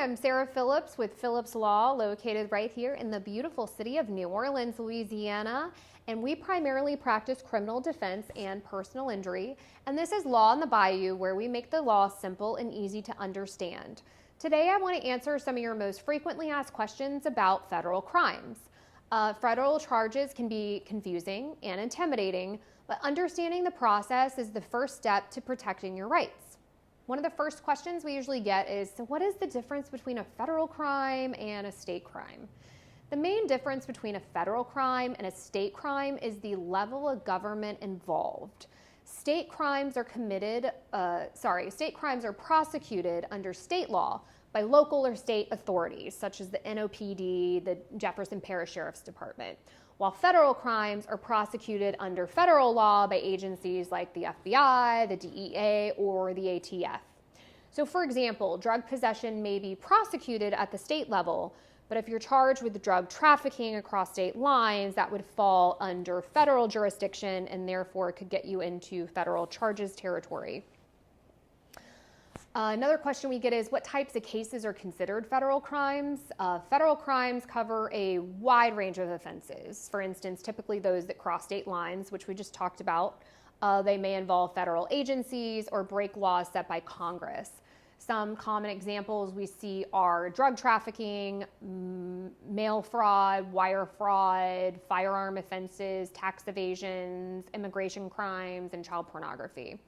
I'm Sarah Phillips with Phillips Law, located right here in the beautiful city of New Orleans, Louisiana. And we primarily practice criminal defense and personal injury. And this is Law on the Bayou, where we make the law simple and easy to understand. Today, I want to answer some of your most frequently asked questions about federal crimes. Federal charges can be confusing and intimidating, but understanding the process is the first step to protecting your rights. One of the first questions we usually get is, so what is the difference between a federal crime and a state crime? The main difference between a federal crime and a state crime is the level of government involved. State crimes are prosecuted under state law by local or state authorities, such as the NOPD, the Jefferson Parish Sheriff's Department, while federal crimes are prosecuted under federal law by agencies like the FBI, the DEA, or the ATF. So for example, drug possession may be prosecuted at the state level, but if you're charged with drug trafficking across state lines, that would fall under federal jurisdiction and therefore could get you into federal charges territory. Another question we get is, what types of cases are considered federal crimes? Federal crimes cover a wide range of offenses. For instance, typically those that cross state lines, which we just talked about. They may involve federal agencies or break laws set by Congress. Some common examples we see are drug trafficking, mail fraud, wire fraud, firearm offenses, tax evasions, immigration crimes, and child pornography.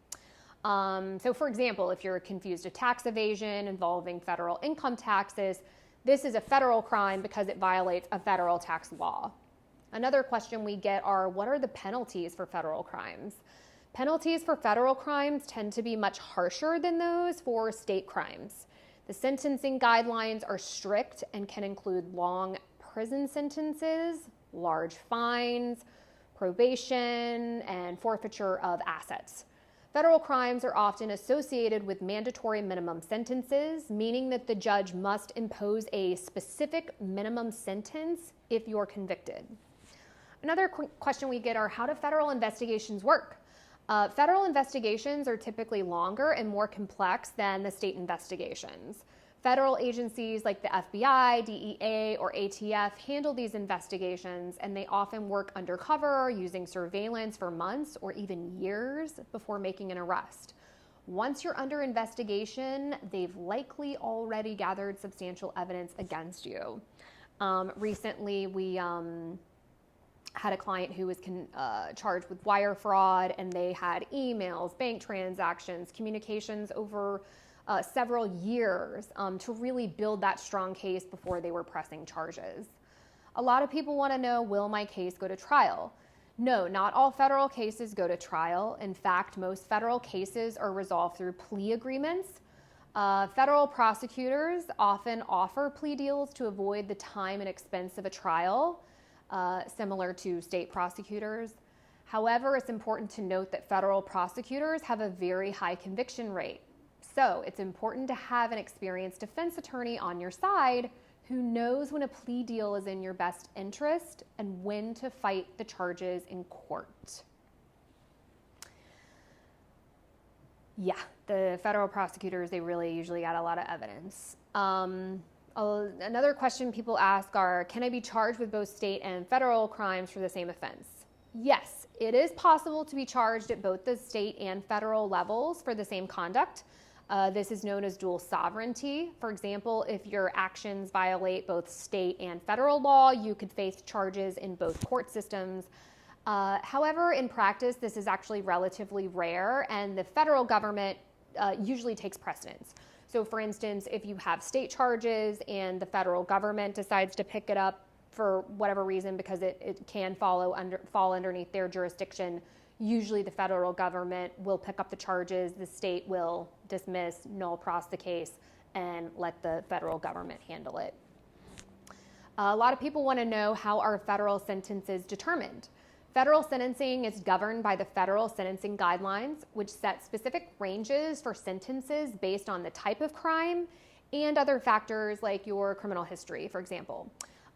So for example, if you're confused of tax evasion involving federal income taxes, this is a federal crime because it violates a federal tax law. Another question we get are, what are the penalties for federal crimes? Penalties for federal crimes tend to be much harsher than those for state crimes. The sentencing guidelines are strict and can include long prison sentences, large fines, probation, and forfeiture of assets. Federal crimes are often associated with mandatory minimum sentences, meaning that the judge must impose a specific minimum sentence if you're convicted. Another question we get are, how do federal investigations work? Federal investigations are typically longer and more complex than the state investigations. Federal agencies like the FBI, DEA, or ATF handle these investigations, and they often work undercover using surveillance for months or even years before making an arrest. Once you're under investigation, they've likely already gathered substantial evidence against you. Recently, we had a client who was charged with wire fraud, and they had emails, bank transactions, communications over several years to really build that strong case before they were pressing charges. A lot of people want to know, will my case go to trial? No, not all federal cases go to trial. In fact, most federal cases are resolved through plea agreements. Federal prosecutors often offer plea deals to avoid the time and expense of a trial, similar to state prosecutors. However, it's important to note that federal prosecutors have a very high conviction rate. So it's important to have an experienced defense attorney on your side who knows when a plea deal is in your best interest and when to fight the charges in court. Yeah, the federal prosecutors, they really usually got a lot of evidence. Another question people ask are, can I be charged with both state and federal crimes for the same offense? Yes, it is possible to be charged at both the state and federal levels for the same conduct. This is known as dual sovereignty. For example, if your actions violate both state and federal law, you could face charges in both court systems. However, in practice, this is actually relatively rare, and the federal government usually takes precedence. So for instance, if you have state charges and the federal government decides to pick it up for whatever reason because it can fall underneath their jurisdiction, usually the federal government will pick up the charges, the state will dismiss, null pros the case, and let the federal government handle it. A lot of people want to know, how are federal sentences determined? Federal sentencing is governed by the federal sentencing guidelines, which set specific ranges for sentences based on the type of crime and other factors like your criminal history, for example.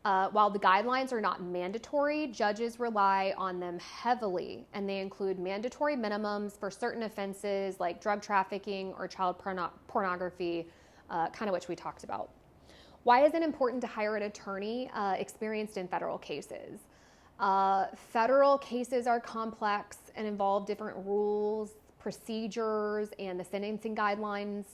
While the guidelines are not mandatory, judges rely on them heavily, and they include mandatory minimums for certain offenses like drug trafficking or child pornography, kind of which we talked about. Why is it important to hire an attorney experienced in federal cases? Federal cases are complex and involve different rules, procedures, and the sentencing guidelines.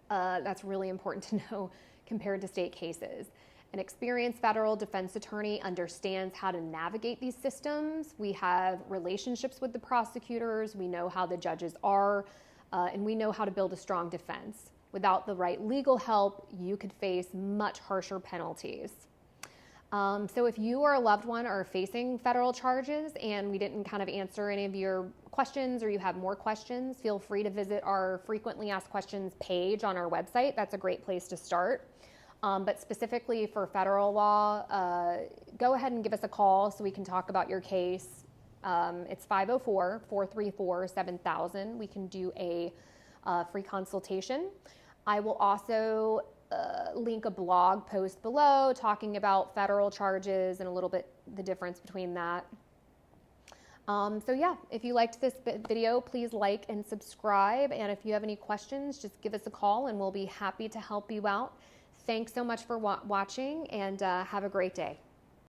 That's really important to know compared to state cases. An experienced federal defense attorney understands how to navigate these systems. We have relationships with the prosecutors, we know how the judges are, and we know how to build a strong defense. Without the right legal help, you could face much harsher penalties. So if you or a loved one are facing federal charges and we didn't kind of answer any of your questions, or you have more questions, feel free to visit our frequently asked questions page on our website. That's a great place to start. But specifically for federal law, go ahead and give us a call so we can talk about your case. It's 504-434-7000. We can do a free consultation. I will also link a blog post below talking about federal charges and a little bit the difference between that. So yeah, if you liked this video, please like and subscribe. And if you have any questions, just give us a call and we'll be happy to help you out. Thanks so much for watching, and have a great day.